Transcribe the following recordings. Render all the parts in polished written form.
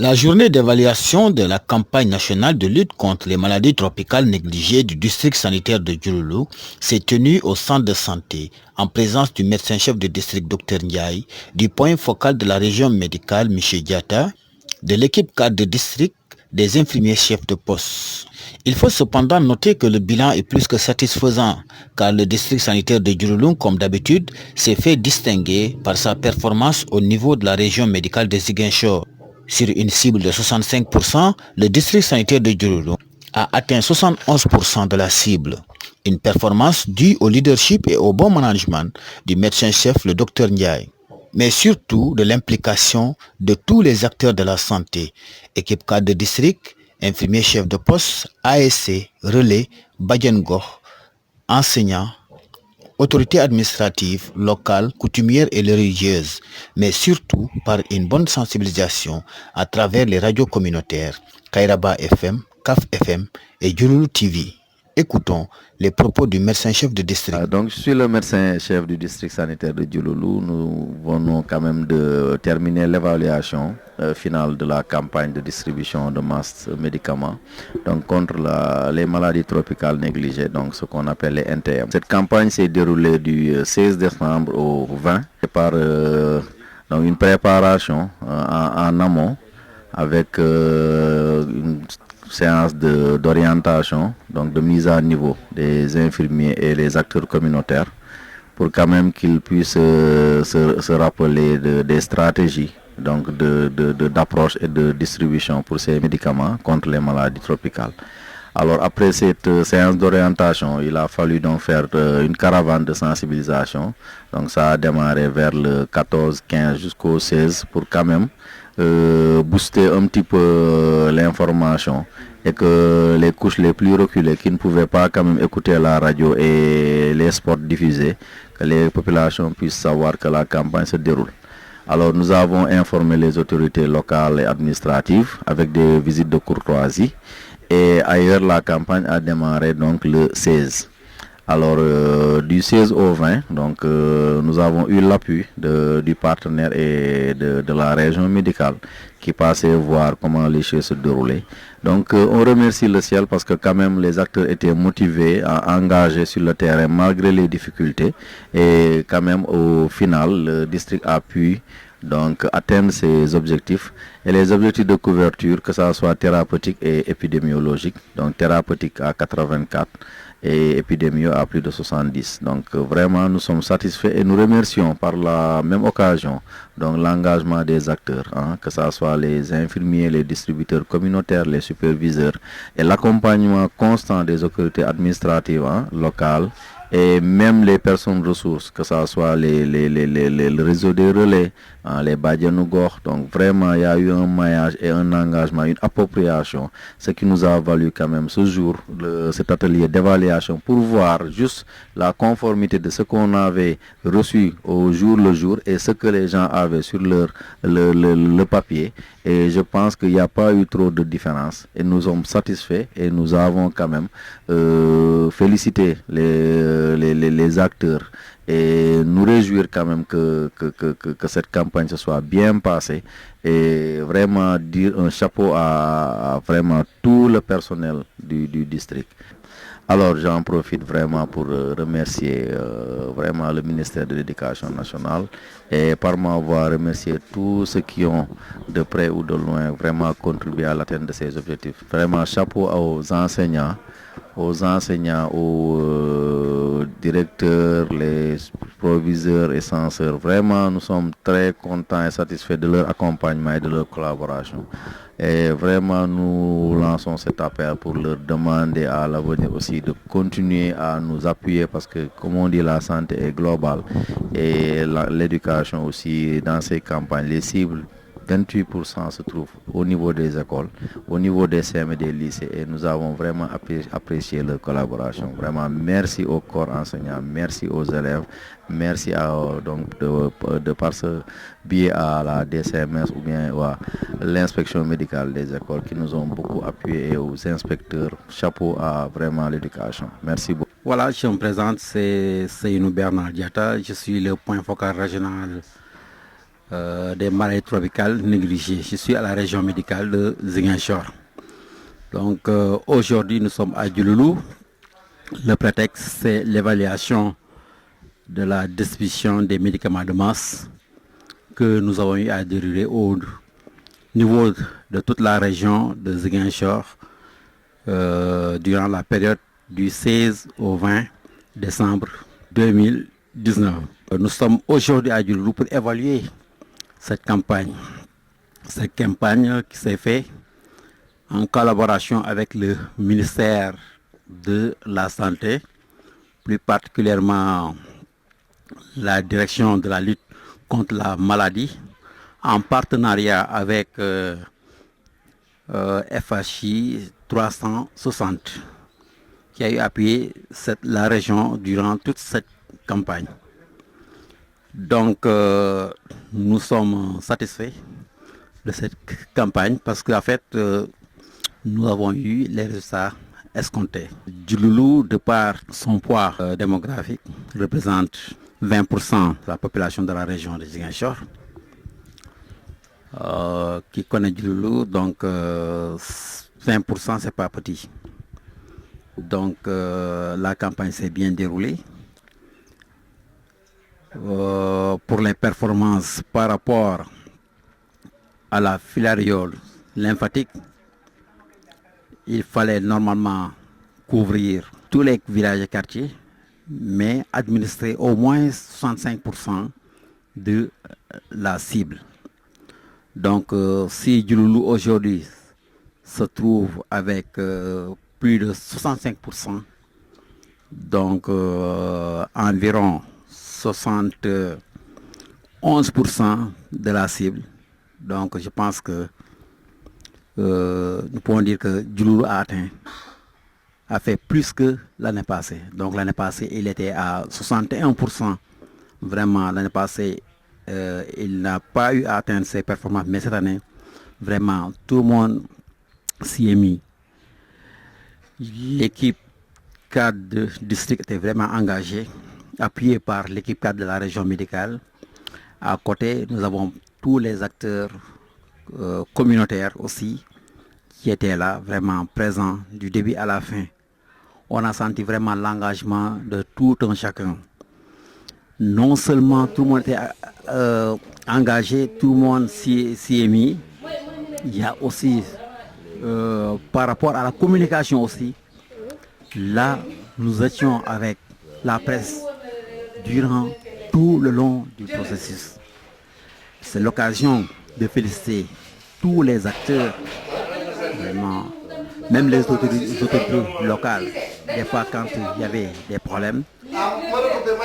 La journée d'évaluation de la campagne nationale de lutte contre les maladies tropicales négligées du district sanitaire de Diouloulou s'est tenue au centre de santé en présence du médecin-chef du district Dr Ndiaye, du point focal de la région médicale M. Diata, de l'équipe cadre de district, des infirmiers chefs de poste. Il faut cependant noter que le bilan est plus que satisfaisant car le district sanitaire de Diouloulou, comme d'habitude, s'est fait distinguer par sa performance au niveau de la région médicale de Ziguinchor. Sur une cible de 65%, le district sanitaire de Diouloulou a atteint 71% de la cible. Une performance due au leadership et au bon management du médecin-chef, le Dr Ndiaye, mais surtout de l'implication de tous les acteurs de la santé, équipe cadre de district, infirmiers chefs de poste, ASC, relais, Badjengor, enseignants, autorités administratives, locales, coutumières et religieuses, mais surtout par une bonne sensibilisation à travers les radios communautaires, Kairaba FM, CAF FM et Diouloulou TV. Écoutons les propos du médecin-chef de district. Donc, je suis le médecin-chef du district sanitaire de Diouloulou. Nous venons quand même de terminer l'évaluation finale de la campagne de distribution de masses médicaments donc contre les maladies tropicales négligées, donc ce qu'on appelle les NTM. Cette campagne s'est déroulée du 16 décembre au 20 par donc une préparation en amont avec une séance d'orientation, donc de mise à niveau des infirmiers et les acteurs communautaires pour quand même qu'ils puissent se rappeler des stratégies donc d'approche et de distribution pour ces médicaments contre les maladies tropicales. Alors après cette séance d'orientation, il a fallu donc faire une caravane de sensibilisation. Donc ça a démarré vers le 14-15 jusqu'au 16 pour quand même booster un petit peu l'information et que les couches les plus reculées qui ne pouvaient pas quand même écouter la radio et les spots diffusés, que les populations puissent savoir que la campagne se déroule. Alors nous avons informé les autorités locales et administratives avec des visites de courtoisie et ailleurs la campagne a démarré donc le 16. Alors du 16 au 20, donc nous avons eu l'appui du partenaire et de la région médicale qui passait voir comment les choses se déroulaient. Donc on remercie le ciel parce que quand même les acteurs étaient motivés à engager sur le terrain malgré les difficultés et quand même au final le district a pu donc atteindre ses objectifs et les objectifs de couverture que ça soit thérapeutique et épidémiologique, donc thérapeutique à 84 et épidémie à plus de 70. Donc vraiment nous sommes satisfaits et nous remercions par la même occasion donc l'engagement des acteurs, que ce soit les infirmiers, les distributeurs communautaires, les superviseurs et l'accompagnement constant des autorités administratives locales et même les personnes ressources, que ce soit le réseau des relais, les Badjanougor. Donc vraiment il y a eu un maillage et un engagement, une appropriation, ce qui nous a valu quand même ce jour, cet atelier d'évaluation pour voir juste la conformité de ce qu'on avait reçu au jour le jour et ce que les gens avaient sur le papier. Et je pense qu'il n'y a pas eu trop de différence et nous sommes satisfaits et nous avons quand même félicité les acteurs et nous réjouir quand même que cette campagne se soit bien passée et vraiment dire un chapeau à vraiment tout le personnel du district. Alors j'en profite vraiment pour remercier vraiment le ministère de l'Éducation nationale et par ma voix remercier tous ceux qui ont de près ou de loin vraiment contribué à l'atteinte de ces objectifs. Vraiment chapeau aux enseignants, aux directeurs, les proviseurs et censeurs. Vraiment, nous sommes très contents et satisfaits de leur accompagnement et de leur collaboration. Et vraiment, nous lançons cet appel pour leur demander à l'avenir aussi de continuer à nous appuyer parce que, comme on dit, la santé est globale et l'éducation aussi dans ces campagnes, les cibles. 28% se trouvent au niveau des écoles, au niveau des CM et des lycées et nous avons vraiment apprécié leur collaboration. Vraiment, merci au corps enseignant, merci aux élèves, merci donc de par ce biais à la DCMS ou bien à l'inspection médicale des écoles qui nous ont beaucoup appuyés et aux inspecteurs. Chapeau à vraiment l'éducation. Merci beaucoup. Voilà, je me présente, c'est Seynou Bernard Diata, je suis le point focal régional des maladies tropicales négligées. Je suis à la région médicale de Ziguinchor. Donc aujourd'hui, nous sommes à Diouloulou. Le prétexte, c'est l'évaluation de la distribution des médicaments de masse que nous avons eu à dérouler au niveau de toute la région de Ziguinchor durant la période du 16 au 20 décembre 2019. Nous sommes aujourd'hui à Diouloulou pour évaluer cette campagne. Cette campagne qui s'est faite en collaboration avec le ministère de la Santé, plus particulièrement la direction de la lutte contre la maladie, en partenariat avec FHI 360, qui a eu appuyé la région durant toute cette campagne. Donc, nous sommes satisfaits de cette campagne parce qu'en fait, nous avons eu les résultats escomptés. Diouloulou, de par son poids démographique, représente 20% de la population de la région de Ziguinchor. Qui connaît Diouloulou, donc 20% c'est pas petit. Donc la campagne s'est bien déroulée. Pour les performances par rapport à la filariole lymphatique, il fallait normalement couvrir tous les villages et quartiers, mais administrer au moins 65% de la cible. Donc si Diouloulou aujourd'hui se trouve avec plus de 65%, donc environ 71% de la cible. Donc je pense que nous pouvons dire que Diouloulou a fait plus que l'année passée. Donc l'année passée, il était à 61%. Vraiment, l'année passée, il n'a pas eu à atteindre ses performances. Mais cette année, vraiment, tout le monde s'y est mis. L'équipe cadre de district était vraiment engagée, appuyée par l'équipe cadre de la région médicale. À côté, nous avons tous les acteurs communautaires aussi qui étaient là, vraiment présents du début à la fin. On a senti vraiment l'engagement de tout un chacun. Non seulement tout le monde était engagé, tout le monde s'y est mis, il y a aussi par rapport à la communication aussi, là nous étions avec la presse durant tout le long du processus. C'est l'occasion de féliciter tous les acteurs, vraiment, même les autorités locales. Des fois quand il y avait des problèmes,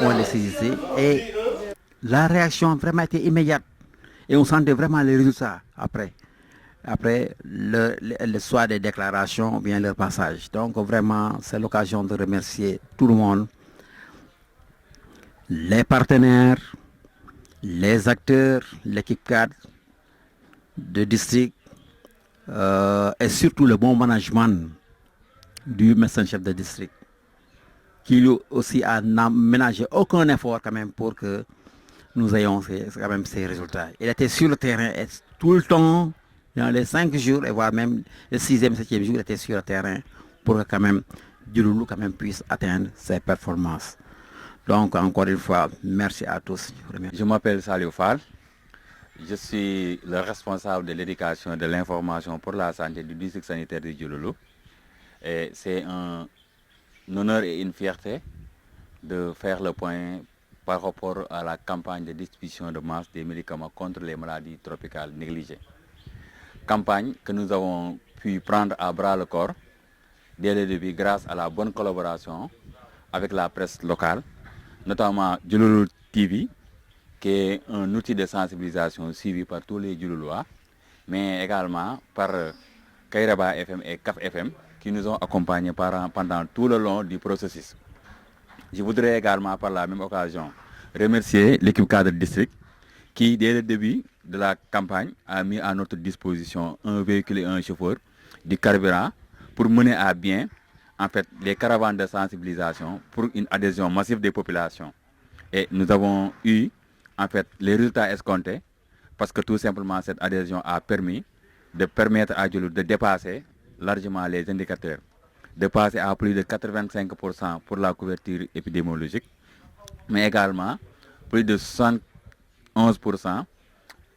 on les saisissait et la réaction vraiment était immédiate et on sentait vraiment les résultats après le soir des déclarations ou bien leur passage. Donc vraiment c'est l'occasion de remercier tout le monde, les partenaires, les acteurs, l'équipe cadre de district et surtout le bon management du médecin-chef de district qui lui aussi a ménagé aucun effort quand même pour que nous ayons quand même ces résultats. Il était sur le terrain et tout le temps, dans les 5 jours et voire même le 6e, 7e jour, il était sur le terrain pour que quand même Diouloulou quand même puisse atteindre ses performances. Donc encore une fois, merci à tous. Je m'appelle Saliou Fall. Je suis le responsable de l'éducation et de l'information pour la santé du district sanitaire de Diouloulou. Et c'est un honneur et une fierté de faire le point par rapport à la campagne de distribution de masse des médicaments contre les maladies tropicales négligées. Campagne que nous avons pu prendre à bras le corps dès le début grâce à la bonne collaboration avec la presse locale, notamment Diouloulou TV, qui est un outil de sensibilisation suivi par tous les Diouloulois, mais également par Kairaba FM et CAF FM, qui nous ont accompagnés pendant tout le long du processus. Je voudrais également, par la même occasion, remercier l'équipe cadre district qui, dès le début de la campagne, a mis à notre disposition un véhicule et un chauffeur, du carburant, pour mener à bien en fait, les caravanes de sensibilisation pour une adhésion massive des populations. Et nous avons eu en fait, les résultats escomptés parce que tout simplement cette adhésion a permis de permettre à Djoloulou de dépasser largement les indicateurs, de passer à plus de 85% pour la couverture épidémiologique, mais également plus de 71%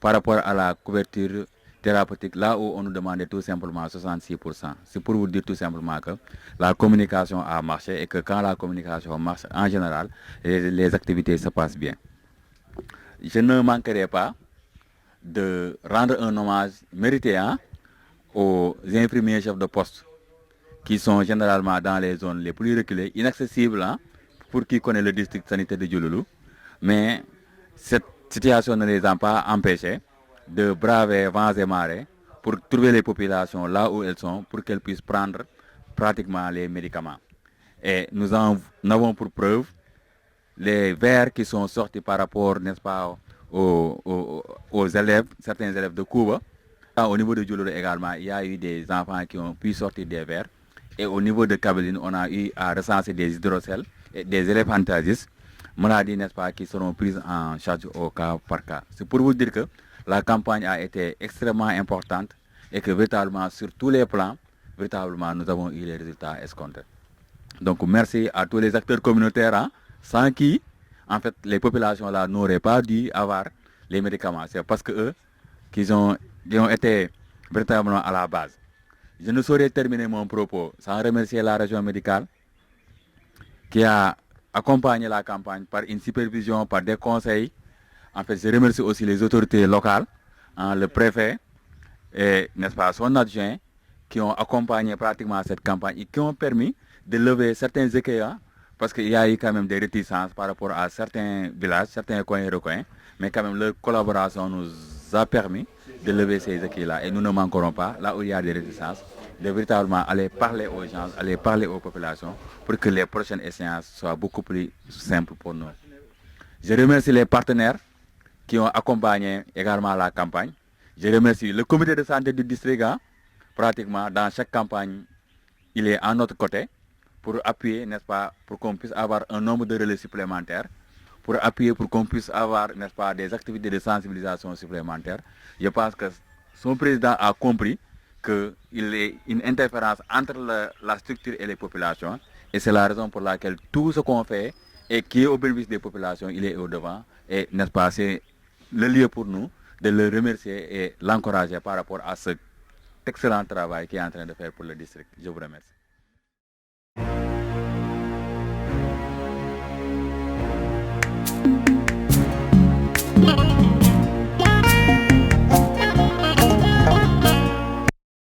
par rapport à la couverture thérapeutique, là où on nous demandait tout simplement 66%. C'est pour vous dire tout simplement que la communication a marché et que quand la communication marche, en général, les activités se passent bien. Je ne manquerai pas de rendre un hommage mérité aux infirmiers chefs de poste qui sont généralement dans les zones les plus reculées, inaccessibles pour qui connaît le district sanitaire de Djoloulou. Mais cette situation ne les a pas empêchés de braver vents et marées pour trouver les populations là où elles sont pour qu'elles puissent prendre pratiquement les médicaments. Et nous en avons pour preuve les vers qui sont sortis par rapport, n'est-ce pas, aux élèves, certains élèves de Kouba. Au niveau de Djoloulou également, il y a eu des enfants qui ont pu sortir des vers. Et au niveau de Kabylie, on a eu à recenser des hydrocèles et des éléphantiasis, maladies, n'est-ce pas, qui seront prises en charge au cas par cas. C'est pour vous dire que la campagne a été extrêmement importante et que véritablement, sur tous les plans, véritablement, nous avons eu les résultats escomptés. Donc, merci à tous les acteurs communautaires, sans qui, en fait, les populations là n'auraient pas dû avoir les médicaments. C'est parce que eux, qu'ils ont été véritablement à la base. Je ne saurais terminer mon propos sans remercier la région médicale qui a accompagné la campagne par une supervision, par des conseils. En fait, je remercie aussi les autorités locales, le préfet et, n'est-ce pas, son adjoint, qui ont accompagné pratiquement cette campagne et qui ont permis de lever certains écueils, parce qu'il y a eu quand même des réticences par rapport à certains villages, certains coins et recoins, mais quand même leur collaboration nous a permis de lever ces écueils-là. Et nous ne manquerons pas, là où il y a des réticences, de véritablement aller parler aux gens, aller parler aux populations pour que les prochaines échéances soient beaucoup plus simples pour nous. Je remercie les partenaires qui ont accompagné également la campagne. Je remercie le comité de santé du district, pratiquement dans chaque campagne, il est à notre côté pour appuyer, n'est-ce pas, pour qu'on puisse avoir un nombre de relais supplémentaires, pour appuyer pour qu'on puisse avoir, n'est-ce pas, des activités de sensibilisation supplémentaires. Je pense que son président a compris qu'il y a une interférence entre la structure et les populations. Et c'est la raison pour laquelle tout ce qu'on fait et qui est au bénéfice des populations, il est au devant. Et, n'est-ce pas, c'est le lieu pour nous de le remercier et l'encourager par rapport à cet excellent travail qu'il est en train de faire pour le district. Je vous remercie.